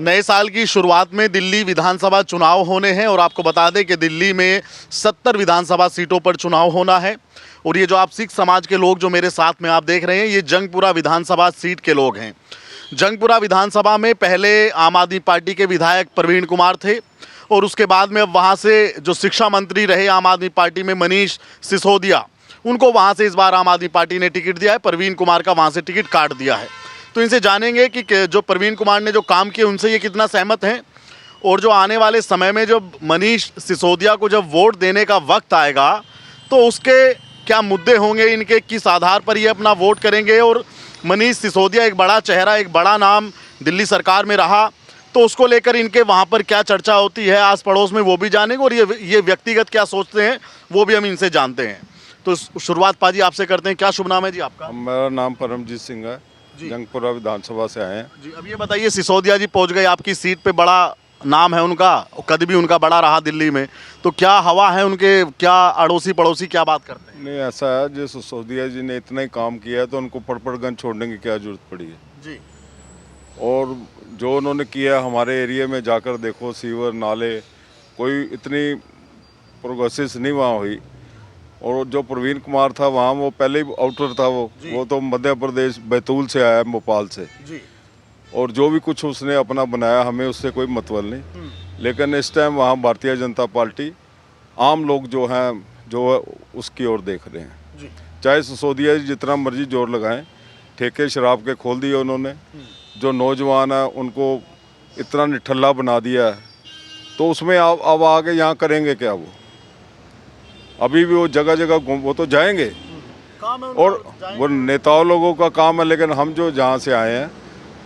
नए साल की शुरुआत में दिल्ली विधानसभा चुनाव होने हैं और आपको बता दें कि दिल्ली में 70 विधानसभा सीटों पर चुनाव होना है। और ये जो आप सिख समाज के लोग जो मेरे साथ में आप देख रहे हैं, ये जंगपुरा विधानसभा सीट के लोग हैं। जंगपुरा विधानसभा में पहले आम आदमी पार्टी के विधायक प्रवीण कुमार थे और उसके बाद में अब वहाँ से जो शिक्षा मंत्री रहे आम आदमी पार्टी में मनीष सिसोदिया, उनको वहाँ से इस बार आम आदमी पार्टी ने टिकट दिया है। प्रवीण कुमार का वहाँ से टिकट काट दिया है। तो इनसे जानेंगे कि जो प्रवीण कुमार ने जो काम किए उनसे ये कितना सहमत हैं, और जो आने वाले समय में जब मनीष सिसोदिया को जब वोट देने का वक्त आएगा तो उसके क्या मुद्दे होंगे, इनके किस आधार पर ये अपना वोट करेंगे। और मनीष सिसोदिया एक बड़ा चेहरा, एक बड़ा नाम दिल्ली सरकार में रहा, तो उसको लेकर इनके वहाँ पर क्या चर्चा होती है आस पड़ोस में, वो भी जानेंगे। और ये व्यक्तिगत क्या सोचते हैं वो भी हम इनसे जानते हैं। तो शुरुआत पाजी आपसे करते हैं। क्या शुभ नाम है जी आपका? मेरा नाम परमजीत सिंह है, जंगपुरा विधानसभा से आए हैं जी। अब ये बताइए, सिसोदिया जी पहुंच गए आपकी सीट पे, बड़ा नाम है उनका, कद भी उनका बड़ा रहा दिल्ली में, तो क्या हवा है उनके, क्या अड़ोसी पड़ोसी क्या बात करते हैं? नहीं, ऐसा है, जो सिसोदिया जी ने इतना ही काम किया है तो उनको पड़पड़गंज छोड़ने की क्या जरूरत पड़ी है जी। और जो उन्होंने किया हमारे एरिया में जाकर देखो, सीवर नाले, कोई इतनी प्रोग्रेसिव नहीं वहाँ हुई। और जो प्रवीण कुमार था वहाँ, वो पहले ही आउटर था, वो तो मध्य प्रदेश बैतूल से आया, भोपाल से जी। और जो भी कुछ उसने अपना बनाया, हमें उससे कोई मतलब नहीं। लेकिन इस टाइम वहाँ भारतीय जनता पार्टी, आम लोग जो हैं, जो उसकी ओर देख रहे हैं जी। चाहे सिसोदिया जी जितना मर्जी जोर लगाएं, ठेके शराब के खोल दिए उन्होंने, जो नौजवान है उनको इतना निठल्ला बना दिया है, तो उसमें अब आगे यहाँ करेंगे क्या? अभी भी वो जगह जगह वो तो जाएंगे और वो नेताओं लोगों का काम है। लेकिन हम जो जहाँ से आए हैं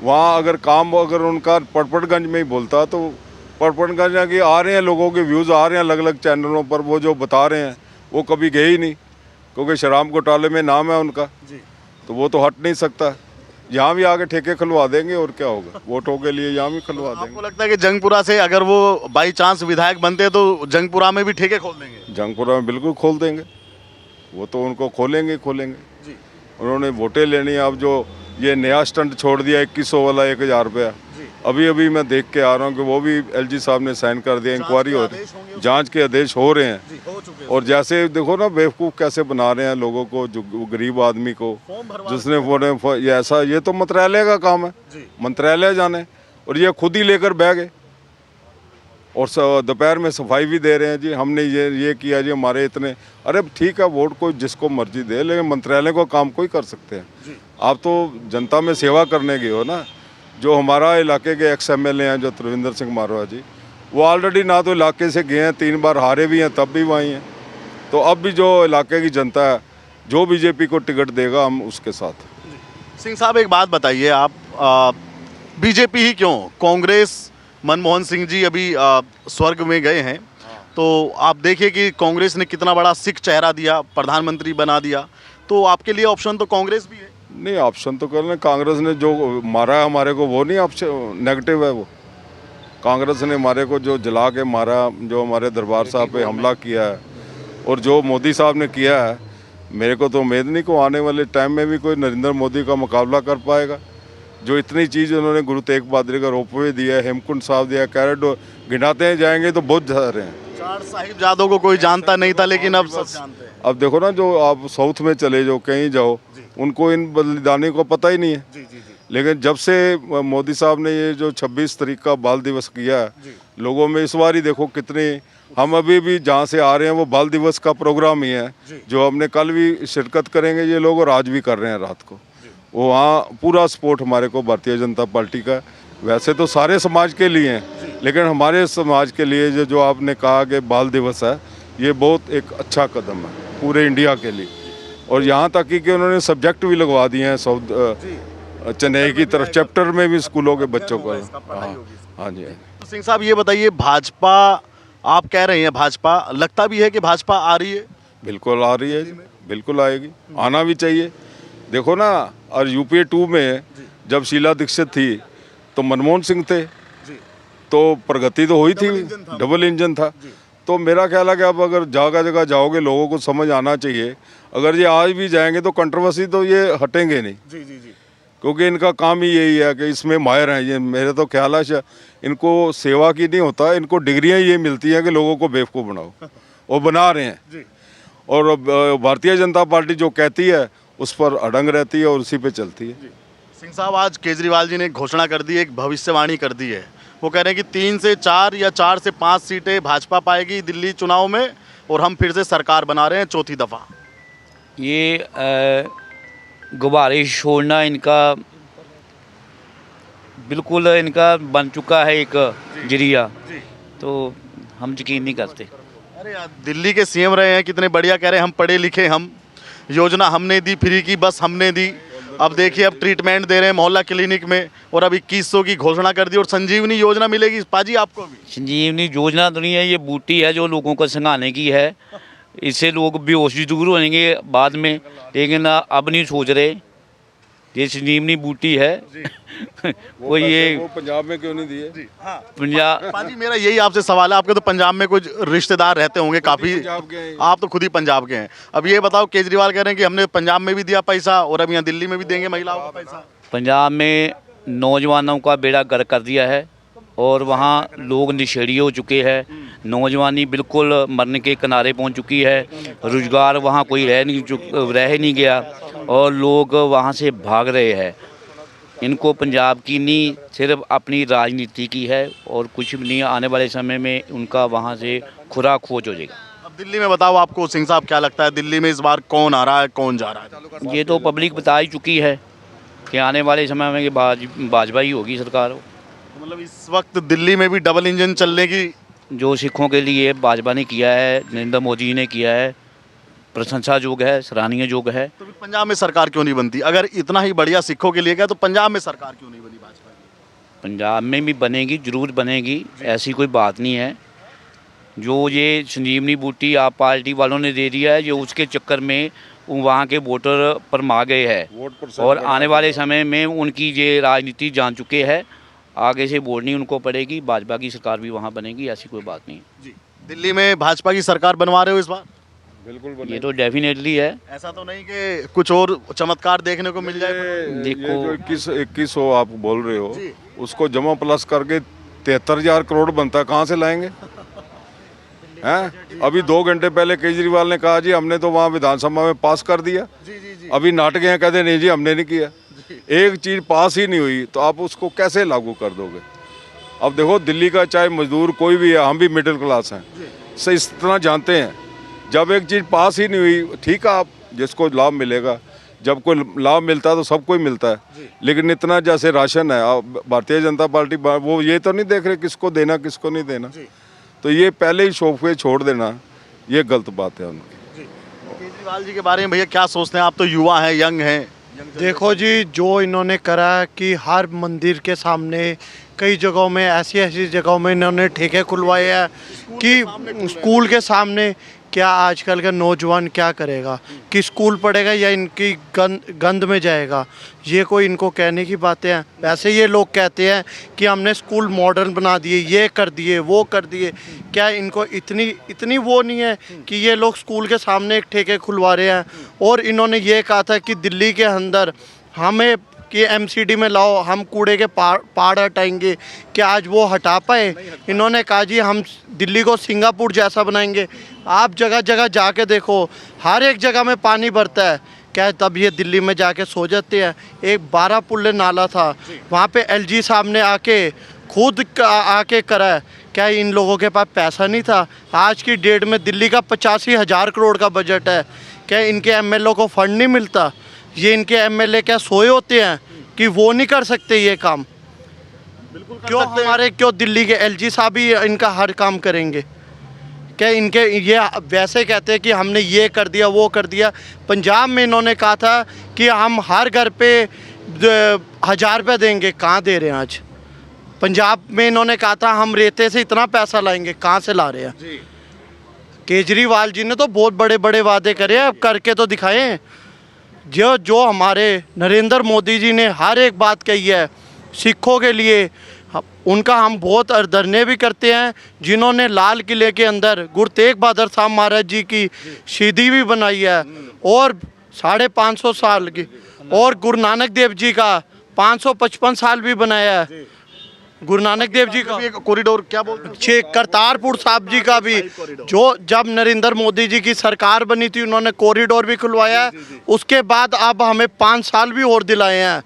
वहाँ अगर उनका पड़पड़गंज में ही बोलता, तो पड़पड़गंज की आ रहे हैं लोगों के व्यूज़ आ रहे हैं अलग अलग चैनलों पर, वो जो बता रहे हैं वो कभी गए ही नहीं, क्योंकि शराब घोटाले में नाम है उनका जी। तो वो तो हट नहीं सकता। यहाँ भी आगे ठेके खुलवा देंगे और क्या होगा, वोटों के लिए यहाँ भी खुलवा देंगे। आपको लगता है कि जंगपुरा से अगर वो बाई चांस विधायक बनते तो जंगपुरा में भी ठेके खोल देंगे? जंगपुरा में बिल्कुल खोल देंगे, वो तो उनको खोलेंगे जी। उन्होंने वोटें लेनी है। अब जो ये नया स्टंट छोड़ दिया 2100 वाला 1000 रुपया, अभी मैं देख के आ रहा हूँ कि वो भी एलजी साहब ने साइन कर दिया, इंक्वायरी हो रही है, जांच के आदेश हो रहे हैं। और जैसे देखो ना, बेवकूफ़ कैसे बना रहे हैं लोगों को, जो गरीब आदमी को, जिसने ये तो मंत्रालय का काम है, मंत्रालय जाने, और ये खुद ही लेकर बह गए। और दोपहर में सफाई भी दे रहे हैं जी, हमने ये किया जी, हमारे इतने। अरे ठीक है, वोट कोई जिसको मर्जी दे, लेकिन मंत्रालय को काम कोई कर सकते हैं। आप तो जनता में सेवा करने गए हो ना। जो हमारा इलाके के एक्स एमएलए हैं, जो त्रिवेंद्र सिंह मारवा जी, वो ऑलरेडी ना तो इलाके से गए हैं, 3 बार हारे भी हैं, तब भी वहीं हैं। तो अब भी जो इलाके की जनता है, जो बीजेपी को टिकट देगा, हम उसके साथ। सिंह साहब, एक बात बताइए, आप बीजेपी ही क्यों? कांग्रेस, मनमोहन सिंह जी अभी स्वर्ग में गए हैं, तो आप देखिए कि कांग्रेस ने कितना बड़ा सिख चेहरा दिया, प्रधानमंत्री बना दिया, तो आपके लिए ऑप्शन तो कांग्रेस भी है। नहीं, ऑप्शन तो करना, कांग्रेस ने जो मारा है हमारे को, वो नहीं ऑप्शन, नेगेटिव है वो। कांग्रेस ने हमारे को जो जला के मारा, जो हमारे दरबार साहब पे हमला किया है, और जो मोदी साहब ने किया है, मेरे को तो उम्मीद नहीं को आने वाले टाइम में भी कोई नरेंद्र मोदी का मुकाबला कर पाएगा। जो इतनी चीज़ उन्होंने गुरु तेग बहादुर का रोपवे दिया, हेमकुंड साहब दिया, कैरेडो, गिनाते जाएंगे तो बहुत ज़्यादा हैं। 4 साहिबजादों को कोई जानता नहीं था, लेकिन अब सब जानते हैं। अब देखो ना, जो आप साउथ में चले जाओ, कहीं जाओ, उनको इन बलिदानी को पता ही नहीं है। जी। लेकिन जब से मोदी साहब ने ये जो 26 तारीख का बाल दिवस किया है, लोगों में इस बार ही देखो कितने, हम अभी भी जहाँ से आ रहे हैं वो बाल दिवस का प्रोग्राम ही है, जो हमने कल भी शिरकत करेंगे ये लोग, और आज भी कर रहे हैं रात को। वो वहाँ पूरा सपोर्ट हमारे को भारतीय जनता पार्टी का। वैसे तो सारे समाज के लिए हैं, लेकिन हमारे समाज के लिए जो आपने कहा कि बाल दिवस है, ये बहुत एक अच्छा कदम है पूरे इंडिया के लिए। और यहाँ तक कि उन्होंने सब्जेक्ट भी लगवा दिए हैं चेन्नई की तरफ, चैप्टर में भी स्कूलों के बच्चों को। हाँ जी। तो सिंह साहब, ये बताइए, भाजपा आप कह रहे हैं, भाजपा लगता भी है कि भाजपा आ रही है? बिल्कुल आ रही है, बिल्कुल आएगी, आना भी चाहिए। देखो ना, और यूपीए 2 में जब शीला दीक्षित थी तो मनमोहन सिंह थे, तो प्रगति तो हुई थी, डबल इंजन था। तो मेरा ख्याल है कि अब अगर जगह जगह जाओगे, लोगों को समझ आना चाहिए। अगर ये आज भी जाएंगे तो कंट्रोवर्सी तो ये हटेंगे नहीं। क्योंकि इनका काम ही यही है कि इसमें माहिर हैं ये। मेरे तो ख्याल है इनको सेवा की नहीं होता, इनको डिग्रियां ये मिलती हैं कि लोगों को बेवकूफ़ बनाओ, और बना रहे हैं। और भारतीय जनता पार्टी जो कहती है उस पर अड़ंग रहती है और उसी पे चलती है। सिंह साहब, आज केजरीवाल जी ने एक घोषणा कर दी है, एक भविष्यवाणी कर दी है। वो कह रहे हैं कि 3 से 4 या 4 से 5 सीटें भाजपा पाएगी दिल्ली चुनाव में, और हम फिर से सरकार बना रहे हैं चौथी दफ़ा। ये गुब्बारे छोड़ना इनका बिल्कुल इनका बन चुका है एक जरिया, तो हम यकीन नहीं करते। अरे यार, दिल्ली के सीएम रहे हैं, कितने बढ़िया कह रहे हैं हम पढ़े लिखे, हम योजना हमने दी, फ्री की बस हमने दी। अब देखिए, अब ट्रीटमेंट दे रहे हैं मोहल्ला क्लिनिक में, और अब 2100 की घोषणा कर दी, और संजीवनी योजना मिलेगी पाजी आपको भी। संजीवनी योजना तो नहीं है, ये बूटी है जो लोगों को संघाने की है। इससे लोग बेहोश भी दूर होंगे बाद में, लेकिन अब नहीं सोच रहे। ये संजीवनी बूटी है वो ये वो पंजाब में क्यों नहीं दिए? पंजाब पाजी, मेरा यही आपसे सवाल है, आपके तो पंजाब में कुछ रिश्तेदार रहते होंगे काफ़ी, पंजाब के हैं। आप तो खुद ही पंजाब के हैं। अब ये बताओ, केजरीवाल कह रहे हैं कि हमने पंजाब में भी दिया पैसा, और अब यहाँ दिल्ली में भी देंगे महिलाओं को पैसा। पंजाब में नौजवानों का बेड़ा गर्क कर दिया है, और वहाँ लोग नशेड़ी हो चुके हैं। नौजवानी बिल्कुल मरने के किनारे पहुँच चुकी है। रोज़गार वहाँ कोई रह नहीं गया, और लोग वहाँ से भाग रहे हैं। इनको पंजाब की नहीं, सिर्फ अपनी राजनीति की है, और कुछ भी नहीं। आने वाले समय में उनका वहाँ से खुरा खोज हो जाएगा। अब दिल्ली में बताओ आपको सिंह साहब, क्या लगता है दिल्ली में इस बार कौन आ रहा है, कौन जा रहा है? ये तो पब्लिक बता ही चुकी है कि आने वाले समय में भाजपा ही होगी सरकार। मतलब इस वक्त दिल्ली में भी डबल इंजन चलने की, जो सिखों के लिए भाजपा ने किया है, नरेंद्र मोदी ने किया है, प्रशंसा योग्य है, सराहनीय योग्य है। तो फिर पंजाब में सरकार क्यों नहीं बनती? अगर इतना ही बढ़िया सिखों के लिए क्या, तो पंजाब में सरकार क्यों नहीं बनी भाजपा की? पंजाब में भी बनेगी, जरूर बनेगी, ऐसी कोई बात नहीं है। जो ये संजीवनी बूटी आप पार्टी वालों ने दे दिया है, जो उसके चक्कर में वहाँ के वोटर परमा गए हैं, और आने वाले समय में उनकी ये राजनीति जान चुके हैं। आगे से वोट नहीं उनको पड़ेगी, भाजपा की सरकार भी वहाँ बनेगी, ऐसी कोई बात नहीं है। जी, दिल्ली में भाजपा की सरकार बनवा रहे हो इस बार? बिल्कुल ये तो डेफिनेटली है। ऐसा तो नहीं कि कुछ और चमत्कार देखने को मिल जाए? देखो, ये जो 2100 आप बोल रहे हो, उसको जमा प्लस करके 73,000 करोड़ बनता है, कहाँ से लाएंगे? हैं? अभी 2 घंटे पहले केजरीवाल ने कहा जी हमने तो वहाँ विधानसभा में पास कर दिया। अभी नाटक हैं, कहते नहीं जी हमने नहीं किया। एक चीज़ पास ही नहीं हुई तो आप उसको कैसे लागू कर दोगे? अब देखो, दिल्ली का चाहे मजदूर कोई भी है, हम भी मिडिल क्लास हैं, से इस तरह जानते हैं, जब एक चीज़ पास ही नहीं हुई, ठीक है, आप जिसको लाभ मिलेगा, जब कोई लाभ मिलता है तो सबको ही मिलता है। लेकिन इतना जैसे राशन है, भारतीय जनता पार्टी वो ये तो नहीं देख रहे किसको देना किसको नहीं देना, तो ये पहले ही शोफे छोड़ देना, ये गलत बात है उनकी। केजरीवाल जी के बारे में भैया क्या सोचते हैं आप? तो युवा हैं, यंग हैं। देखो जी, जो इन्होंने करा कि हर मंदिर के सामने, कई जगहों में, ऐसी ऐसी जगहों में इन्होंने ठेके खुलवाए हैं कि स्कूल के सामने। क्या आजकल का नौजवान क्या करेगा? कि स्कूल पढ़ेगा या इनकी गंद में जाएगा? ये कोई इनको कहने की बातें हैं? वैसे ये लोग कहते हैं कि हमने स्कूल मॉडर्न बना दिए, ये कर दिए, वो कर दिए। क्या इनको इतनी वो नहीं है कि ये लोग स्कूल के सामने एक ठेके खुलवा रहे हैं? और इन्होंने ये कहा था कि दिल्ली के अंदर हमें कि एमसीडी में लाओ, हम कूड़े के पहाड़ हटाएंगे। क्या आज वो हटा पाए? इन्होंने कहा जी हम दिल्ली को सिंगापुर जैसा बनाएंगे। आप जगह जगह जाके देखो, हर एक जगह में पानी भरता है। क्या तब ये दिल्ली में जाके सो जाते हैं? एक 12 पुल्ले नाला था, वहाँ पे एलजी साहब ने आके खुद आके करा है। क्या इन लोगों के पास पैसा नहीं था? आज की डेट में दिल्ली का 85,000 करोड़ का बजट है। क्या इनके एमएलए को फंड नहीं मिलता? ये इनके एमएलए क्या सोए होते हैं कि वो नहीं कर सकते ये काम? क्यों दिल्ली के एलजी साहब ही इनका हर काम करेंगे? क्या इनके ये वैसे कहते हैं कि हमने ये कर दिया, वो कर दिया। पंजाब में इन्होंने कहा था कि हम हर घर पे 1,000 रुपये देंगे, कहाँ दे रहे हैं आज? पंजाब में इन्होंने कहा था हम रेते से इतना पैसा लाएंगे, कहाँ से ला रहे हैं? केजरीवाल जी ने तो बहुत बड़े बड़े वादे करे, अब करके तो दिखाएं। जो हमारे नरेंद्र मोदी जी ने हर एक बात कही है सिखों के लिए, उनका हम बहुत धरने भी करते हैं। जिन्होंने लाल किले के अंदर गुरु तेग बहादुर साहब महाराज जी की शहीदी भी बनाई है, और 550 साल की, और गुरु नानक देव जी का 555 साल भी बनाया है। गुरु नानक देव जी का एक कॉरिडोर क्या बोलते हैं? छे करतारपुर साहब जी का भी, जो जब नरेंद्र मोदी जी की सरकार बनी थी उन्होंने कॉरिडोर भी खुलवाया है। उसके बाद अब हमें 5 साल भी और दिलाए हैं,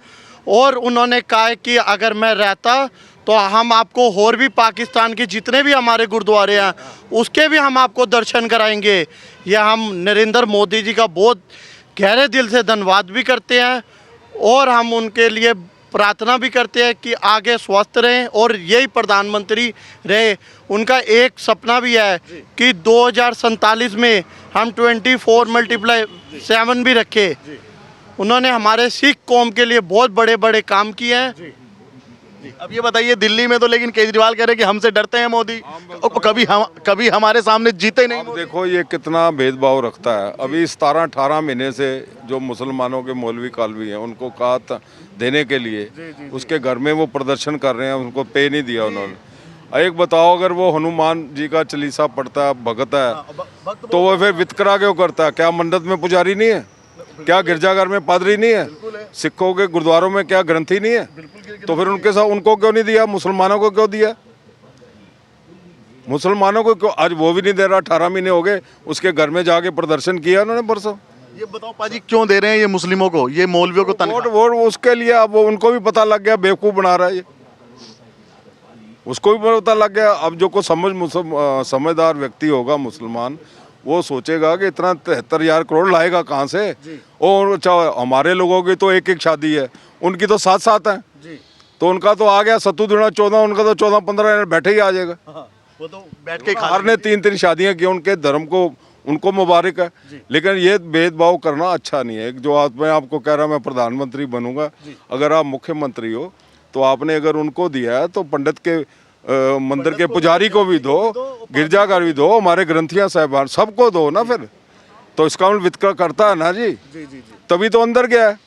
और उन्होंने कहा है कि अगर मैं रहता तो हम आपको और भी पाकिस्तान के जितने भी हमारे गुरुद्वारे हैं उसके भी हम आपको दर्शन कराएंगे। यह हम नरेंद्र मोदी जी का बहुत गहरे दिल से धन्यवाद भी करते हैं, और हम उनके लिए प्रार्थना भी करते हैं कि आगे स्वस्थ रहें और यही प्रधानमंत्री रहे। उनका एक सपना भी है कि 2047 में हम 24x7 भी रखें। उन्होंने हमारे सिख कौम के लिए बहुत बड़े बड़े काम किए हैं। अब ये बताइए, दिल्ली में तो लेकिन केजरीवाल कह रहे हैं कि हमसे डरते हैं मोदी, कभी हमारे सामने जीते नहीं। अब देखो ये कितना भेदभाव रखता है। अभी 17-18 महीने से जो मुसलमानों के मौलवी कालवी हैं उनको कात देने के लिए उसके घर में वो प्रदर्शन कर रहे हैं, उनको पे नहीं दिया उन्होंने। एक बताओ, अगर वो हनुमान जी का चालीसा पढ़ता है, भगत है, तो वो फिर वितकरा क्यों करता है? क्या मंडत में पुजारी नहीं है? क्या गिरजाघर में पादरी नहीं है? सिखों के गुरुद्वारों में क्या ग्रंथी नहीं है? तो फिर उनके साथ उनको क्यों नहीं दिया? मुसलमानों को क्यों दिया? मुसलमानों को क्यों? आज वो भी नहीं दे रहा। 18 महीने हो गए, उसके घर में जाके प्रदर्शन किया उन्होंने परसों। ये बताओ पाजी, क्यों दे रहे हैं ये मुस्लिमों को, ये मौलवियों को तनख्वाह? वोट उसके लिए, अब वो उनको भी पता लग गया बेवकूफ़ बना रहा है ये, उसको भी पता लग गया। अब जो को समझदार व्यक्ति होगा मुसलमान, वो सोचेगा कि इतना 73,000 करोड़ लाएगा कहाँ से। और हमारे लोगों की तो एक शादी है, उनकी तो 7-7 है, तो उनका तो आ गया 7×14, उनका तो 14-15 बैठे ही आ जाएगा। वो तो बैठ के हर ने 3-3 शादियां की, उनके धर्म को उनको मुबारक है। लेकिन ये भेदभाव करना अच्छा नहीं है। जो मैं आपको कह रहा, मैं प्रधानमंत्री बनूंगा, अगर आप मुख्यमंत्री हो तो आपने अगर उनको दिया है तो पंडित के मंदिर के पुजारी को भी दो, गिरजाघर भी दो, हमारे ग्रंथियां साहिबान सबको दो ना। फिर तो इसका वितकरा करता है ना जी, तभी तो अंदर गया है।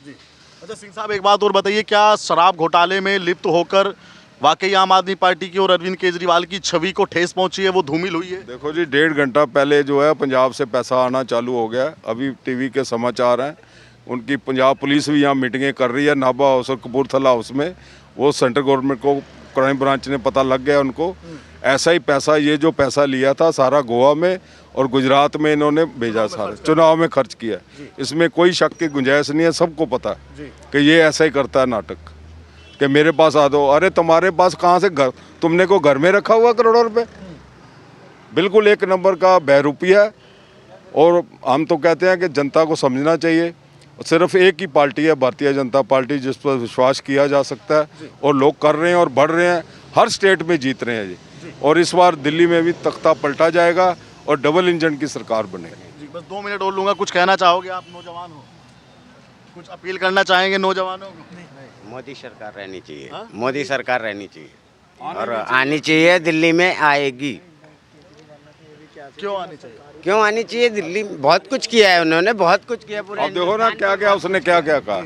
अच्छा सिंह साहब, एक बात और बताइए, क्या शराब घोटाले में लिप्त होकर वाकई आम आदमी पार्टी की और अरविंद केजरीवाल की छवि को ठेस पहुंची है, वो धूमिल हुई है? देखो जी, 1.5 घंटा पहले जो है पंजाब से पैसा आना चालू हो गया। अभी टीवी के समाचार हैं, उनकी पंजाब पुलिस भी यहाँ मीटिंगें कर रही है, नाभा हाउस और कपूरथला हाउस में। वो सेंट्रल गवर्नमेंट को, क्राइम ब्रांच ने पता लग गया उनको। ऐसा ही पैसा, ये जो पैसा लिया था सारा गोवा में और गुजरात में इन्होंने भेजा, सारा चुनाव में खर्च किया। इसमें कोई शक की गुंजाइश नहीं है, सबको पता है कि ये ऐसा ही करता है नाटक, कि मेरे पास आ दो। अरे तुम्हारे पास कहाँ से घर, तुमने को घर में रखा हुआ करोड़ों रुपए? बिल्कुल एक नंबर का बहरूपिया है। और हम तो कहते हैं कि जनता को समझना चाहिए, सिर्फ एक ही पार्टी है, भारतीय जनता पार्टी, जिस पर विश्वास किया जा सकता है, और लोग कर रहे हैं और बढ़ रहे हैं, हर स्टेट में जीत रहे हैं जी। और इस बार दिल्ली में भी तख्ता पलटा जाएगा और डबल इंजन की सरकार बनेगी। बस 2 मिनट और लूंगा, कुछ कहना चाहोगे आप? नौजवान हो, कुछ अपील करना चाहेंगे नौजवानों को? मोदी सरकार रहनी चाहिए। मोदी सरकार रहनी चाहिए और आनी चाहिए, दिल्ली में आएगी। क्यों आनी चाहिए? क्यों आनी चाहिए? दिल्ली में बहुत कुछ किया है उन्होंने, बहुत कुछ किया पूरे। अब देखो ना क्या क्या उसने क्या क्या कहा,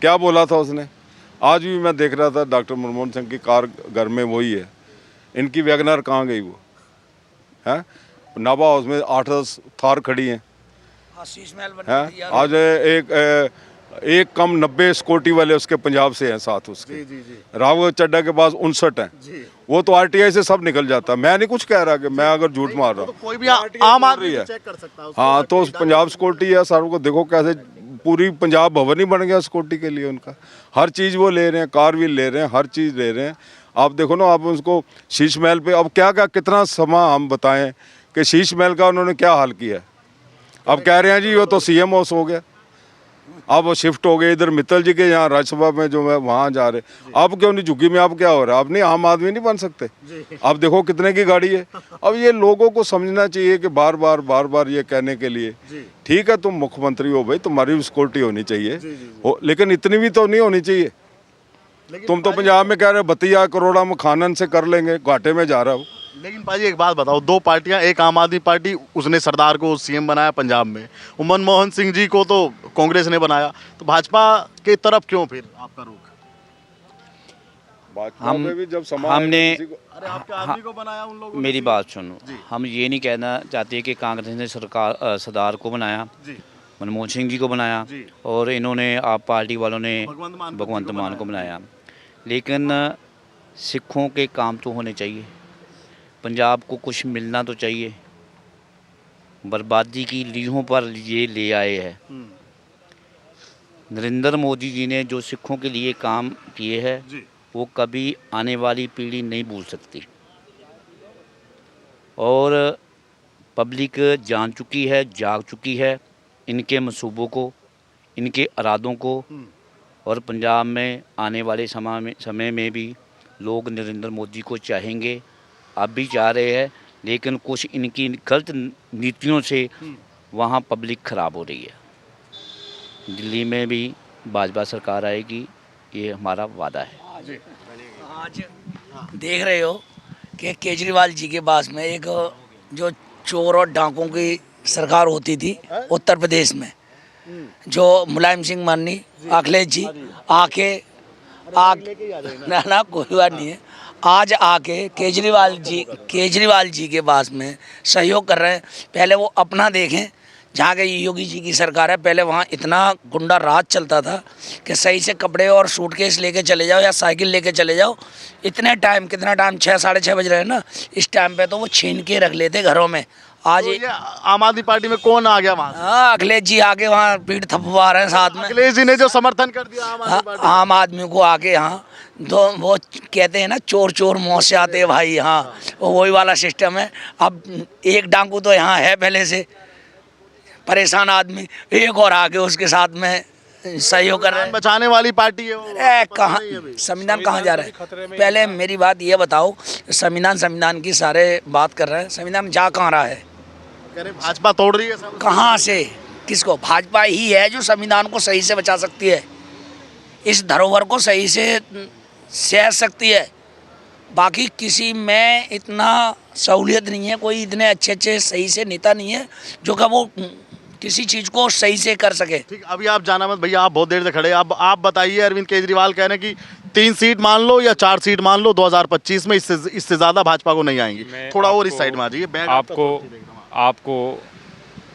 क्या बोला था उसने। आज भी मैं देख रहा था डॉक्टर मनमोहन सिंह की कार घर में वही है। इनकी वैगनर कहाँ गई? वो है नाभा हाउस में 8-10 थार खड़ी हैं। आज एक कम 90 सिक्योरिटी वाले उसके पंजाब से हैं साथ उसके। राघव चड्डा के पास 59 हैं। वो तो आरटीआई से सब निकल जाता। मैं नहीं कुछ कह रहा कि मैं अगर झूठ मार रहा हूँ, कोई भी आम आदमी चेक कर सकता है। हाँ, तो पंजाब सिक्योरिटी है सारों को। देखो कैसे पूरी पंजाब भवन ही बन गया सिक्योरिटी के लिए उनका। हर चीज़ वो ले रहे हैं, कार भी ले रहे हैं, हर चीज़ ले रहे हैं। आप देखो ना, आप उसको शीश महल पे अब क्या क्या कितना समा हम बताएं कि शीश महल का उन्होंने क्या हाल किया। अब कह रहे हैं जी वो तो सीएम हाउस हो गया, अब वो शिफ्ट हो गए इधर मित्तल जी के यहाँ राज्यसभा में, जो है वहाँ जा रहे। अब क्यों नहीं झुग्गी में, अब क्या हो रहा है? अब नहीं, आम आदमी नहीं बन सकते। अब देखो कितने की गाड़ी है। अब ये लोगों को समझना चाहिए कि बार बार ये कहने के लिए, ठीक है तुम मुख्यमंत्री हो भाई, तुम्हारी भी सिक्योरिटी होनी चाहिए, लेकिन इतनी भी तो नहीं होनी चाहिए। तुम तो पंजाब में कह रहे हो 32 करोड़ हम खानन से कर लेंगे, घाटे में जा रहा हो। लेकिन भाई एक बात बताओ, 2 पार्टियां, एक आम आदमी पार्टी, उसने सरदार को सीएम बनाया पंजाब में, मनमोहन सिंह जी को तो कांग्रेस ने बनाया, तो भाजपा के तरफ क्यों फिर आपका रुख? भाजपा में भी जब हमने अरे आपके आदमी को बनाया उन लोगों ने। मेरी बात सुनो, हम ये नहीं कहना चाहते कि कांग्रेस ने सरदार को बनाया। मनमोहन सिंह जी को बनाया जी। और इन्होंने आप पार्टी वालों ने भगवंत भगवंत मान को बनाया। लेकिन सिखों के काम तो होने चाहिए, पंजाब को कुछ मिलना तो चाहिए। बर्बादी की लीहों पर ये ले आए हैं। नरेंद्र मोदी जी ने जो सिखों के लिए काम किए हैं जी। वो कभी आने वाली पीढ़ी नहीं भूल सकती। और पब्लिक जान चुकी है, जाग चुकी है इनके मंसूबों को, इनके इरादों को। और पंजाब में आने वाले समय में भी लोग नरेंद्र मोदी को चाहेंगे, अब भी चाह रहे हैं। लेकिन कुछ इनकी गलत नीतियों से वहाँ पब्लिक ख़राब हो रही है। दिल्ली में भी भाजपा सरकार आएगी, ये हमारा वादा है। आज देख रहे हो कि केजरीवाल जी के पास में एक जो चोर और डाकुओं की सरकार होती थी उत्तर प्रदेश में, जो मुलायम सिंह माननी अखिलेश जी आके ना कोई बात नहीं है, आज आके केजरीवाल जी के पास में सहयोग कर रहे हैं। पहले वो अपना देखें, जहाँ के योगी जी की सरकार है, पहले वहाँ इतना गुंडा राज चलता था कि सही से कपड़े और सूटकेस लेके चले जाओ या साइकिल लेके चले जाओ, इतने टाइम, कितना टाइम, 6 साढ़े 6 बज रहे हैं ना, इस टाइम पे तो वो छीन के रख लेते घरों में। आज तो ये आम आदमी पार्टी में कौन आ गया वहाँ से? हाँ, अखिलेश जी आके वहाँ पीठ थपवा रहे हैं साथ में। अखिलेश जी ने जो समर्थन कर दिया आम आदमी पार्टी आम आदमी को आके, हाँ, तो वो कहते हैं ना चोर चोर मुँह से आते हैं भाई। हाँ, वो वही वाला सिस्टम है। अब एक डाकू तो यहाँ है पहले से, परेशान आदमी, एक और आके उसके साथ में सहयोग कर रहे हैं। बचाने वाली पार्टी है वो। अरे कहाँ, संविधान कहाँ जा रहा है? पहले मेरी बात ये बताओ, संविधान की सारे बात कर रहे हैं, संविधान जा कहाँ रहा है? कह रहे भाजपा तोड़ रही है सब। कहाँ से? किसको? भाजपा ही है जो संविधान को सही से बचा सकती है, इस धरोहर को सही से सह सकती है। बाकी किसी में इतना सहूलियत नहीं है, कोई इतने अच्छे सही से नेता नहीं है जो कि वो किसी चीज़ को सही से कर सके। ठीक, अभी आप जाना मत भैया, आप बहुत देर से खड़े हैं। अब आप बताइए, अरविंद केजरीवाल कह रहे हैं कि 3 सीट मान लो या 4 सीट मान लो, 2025 में इससे ज़्यादा भाजपा को नहीं आएंगी। थोड़ा और इस साइड में आ जाइए। बैग आपको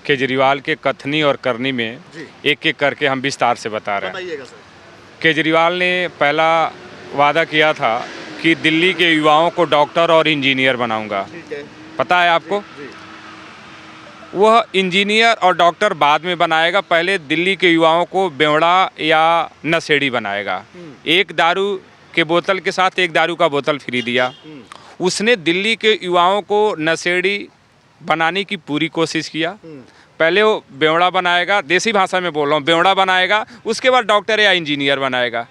केजरीवाल के कथनी और करनी में एक एक करके हम विस्तार से बता रहे हैं। बताइएगा सर। केजरीवाल ने पहला वादा किया था कि दिल्ली के युवाओं को डॉक्टर और इंजीनियर बनाऊंगा। ठीक है। पता है आपको? वह इंजीनियर और डॉक्टर बाद में बनाएगा, पहले दिल्ली के युवाओं को बेवड़ा या नशेड़ी बनाएगा। एक दारू के बोतल के साथ एक दारू का बोतल फ्री दिया। उसने दिल्ली के युवाओं को नशेड़ी बनाने की पूरी कोशिश किया। पहले वो बेवड़ा बनाएगा, देसी भाषा में बोल रहा हूँ, बेवड़ा बनाएगा, उसके बाद डॉक्टर या इंजीनियर बनाएगा।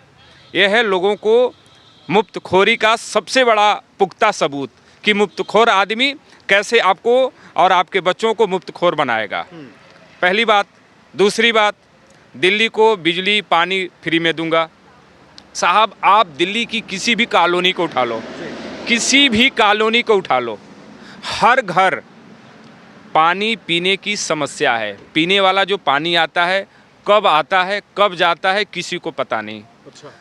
यह है लोगों को मुफ्तखोरी का सबसे बड़ा पुख्ता सबूत कि मुफ्तखोर आदमी कैसे आपको और आपके बच्चों को मुफ्तखोर बनाएगा। पहली बात। दूसरी बात, दिल्ली को बिजली पानी फ्री में दूंगा। साहब, आप दिल्ली की किसी भी कॉलोनी को उठा लो, किसी भी कॉलोनी को उठा लो, हर घर पानी पीने की समस्या है। पीने वाला जो पानी आता है, कब आता है कब जाता है किसी को पता नहीं। अच्छा।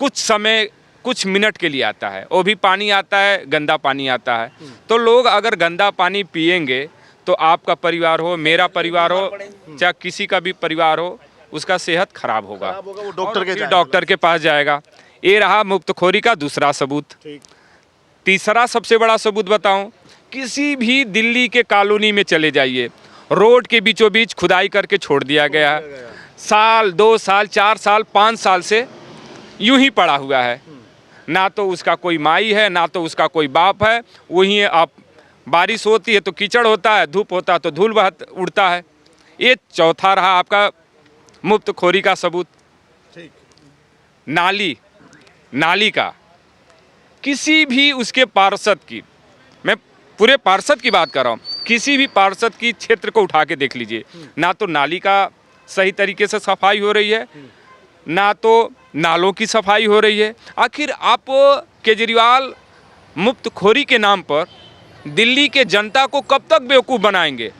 कुछ समय, कुछ मिनट के लिए आता है, वो भी पानी आता है, गंदा पानी आता है। तो लोग अगर गंदा पानी पिएंगे तो आपका परिवार हो, मेरा परिवार हो, चाहे किसी का भी परिवार हो, उसका सेहत खराब होगा। वो डॉक्टर के डॉक्टर के पास जाएगा। ये रहा मुफ्तखोरी का दूसरा सबूत। तीसरा सबसे बड़ा सबूत बताऊं, किसी भी दिल्ली के कॉलोनी में चले जाइए, रोड के बीचों बीच खुदाई करके छोड़ दिया गया है। साल 2 साल 4 साल 5 साल से यूं ही पड़ा हुआ है। ना तो उसका कोई माई है, ना तो उसका कोई बाप है। वहीं आप, बारिश होती है तो कीचड़ होता है, धूप होता है तो धूल बहत उड़ता है। ये चौथा रहा आपका मुफ्तखोरी का सबूत। नाली का किसी भी उसके पार्षद की, मैं पूरे पार्षद की बात कर रहा हूँ, किसी भी पार्षद की क्षेत्र को उठा के देख लीजिए, ना तो नाली का सही तरीके से सफाई हो रही है, ना तो नालों की सफाई हो रही है। आखिर आप केजरीवाल मुफ्तखोरी के नाम पर दिल्ली के जनता को कब तक बेवकूफ़ बनाएंगे?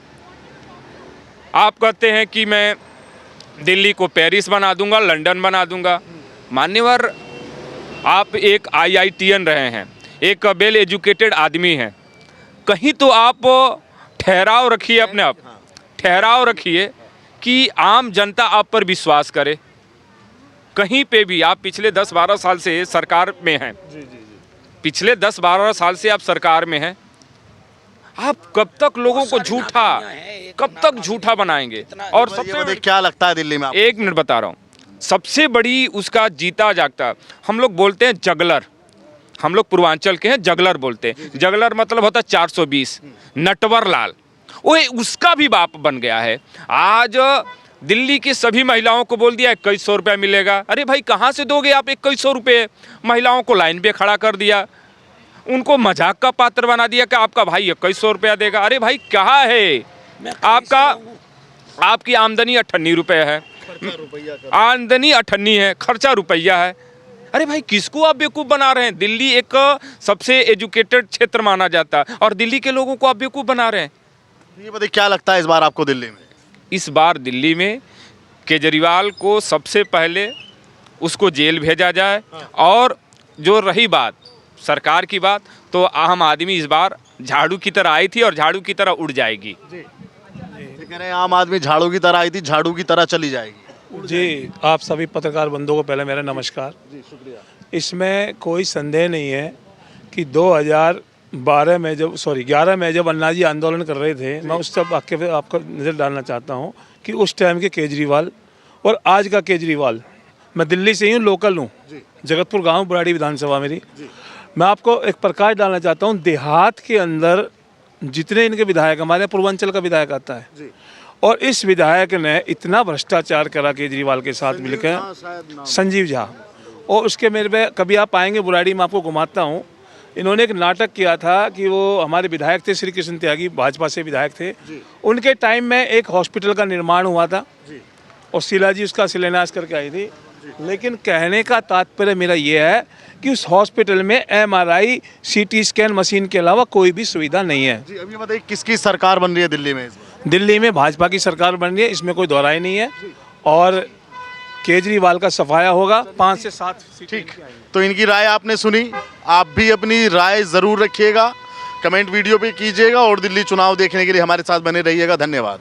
आप कहते हैं कि मैं दिल्ली को पेरिस बना दूंगा, लंदन बना दूंगा। मान्यवर, आप एक IITN रहे हैं, एक वेल एजुकेटेड आदमी हैं, कहीं तो आप ठहराव रखिए, अपने आप ठहराव रखिए कि आम जनता आप पर विश्वास करे। कहीं पे भी आप पिछले 10-12 साल से सरकार में हैं, पिछले 10-12 साल से आप सरकार में हैं, आप कब तक लोगों को झूठा बनाएंगे? और ये सबसे बताइए, क्या लगता है दिल्ली में आपको? 1 मिनट बता रहा हूँ, सबसे बड़ी उसका जीता जागता, हम लोग बोलते हैं जगलर, हम लोग पूर्वांचल के हैं, जगलर बोलते हैं। जगलर मतलब होता है 420, नटवर लाल, वो उसका भी बाप बन गया है। आज दिल्ली की सभी महिलाओं को बोल दिया 2100 रुपया मिलेगा। अरे भाई कहाँ से दोगे आप 2100 रुपये? महिलाओं को लाइन पे खड़ा कर दिया, उनको मजाक का पात्र बना दिया कि आपका भाई 2100 रुपया देगा। अरे भाई कहाँ है आपकी आमदनी 98 रुपये है, आमदनी 98 है, खर्चा रुपया है। अरे भाई किसको आप बेवकूफ़ बना रहे हैं? दिल्ली एक सबसे एजुकेटेड क्षेत्र माना जाता है और दिल्ली के लोगों को आप बेवकूफ़ बना रहे हैं। ये बताइए, क्या लगता है इस बार आपको दिल्ली में? इस बार दिल्ली में केजरीवाल को सबसे पहले उसको जेल भेजा जाए, और जो रही बात सरकार की बात, तो आम आदमी इस बार झाड़ू की तरह आई थी और झाड़ू की तरह उड़ जाएगी। ये कह रहे हैं आम आदमी झाड़ू की तरह आई थी, झाड़ू की तरह चली जाएगी। जी, आप सभी पत्रकार बंधुओं को पहले मेरा नमस्कार। जी शुक्रिया। इसमें कोई संदेह नहीं है कि 2011 में जब अन्ना जी आंदोलन कर रहे थे, मैं उस सब वाक्य पे आपको नज़र डालना चाहता हूँ कि उस टाइम के केजरीवाल और आज का केजरीवाल, मैं दिल्ली से ही हूँ, लोकल हूँ, जगतपुर गांव, बुराड़ी विधानसभा मेरी। मैं आपको एक प्रकाश डालना चाहता हूँ, देहात के अंदर जितने इनके विधायक, हमारे पूर्वांचल का विधायक आता है, और इस विधायक ने इतना भ्रष्टाचार करा केजरीवाल के साथ मिलकर, संजीव झा, और उसके मेरे पे कभी आप आएंगे बुराड़ी में आपको घुमाता हूँ। इन्होंने एक नाटक किया था कि वो हमारे विधायक थे श्री कृष्ण त्यागी, भाजपा से विधायक थे, उनके टाइम में एक हॉस्पिटल का निर्माण हुआ था और शीला जी उसका शिलान्यास करके आई थी। लेकिन कहने का तात्पर्य मेरा ये है कि उस हॉस्पिटल में MRI CT स्कैन मशीन के अलावा कोई भी सुविधा नहीं है। जी अभी बताइए, किसकी सरकार बन रही है दिल्ली में इस बार? दिल्ली में भाजपा की सरकार बन रही है, इसमें कोई दोहराई नहीं है, और केजरीवाल का सफाया होगा 5 से 7 सीटें। ठीक, तो इनकी राय आपने सुनी, आप भी अपनी राय ज़रूर रखिएगा, कमेंट वीडियो पे कीजिएगा और दिल्ली चुनाव देखने के लिए हमारे साथ बने रहिएगा। धन्यवाद।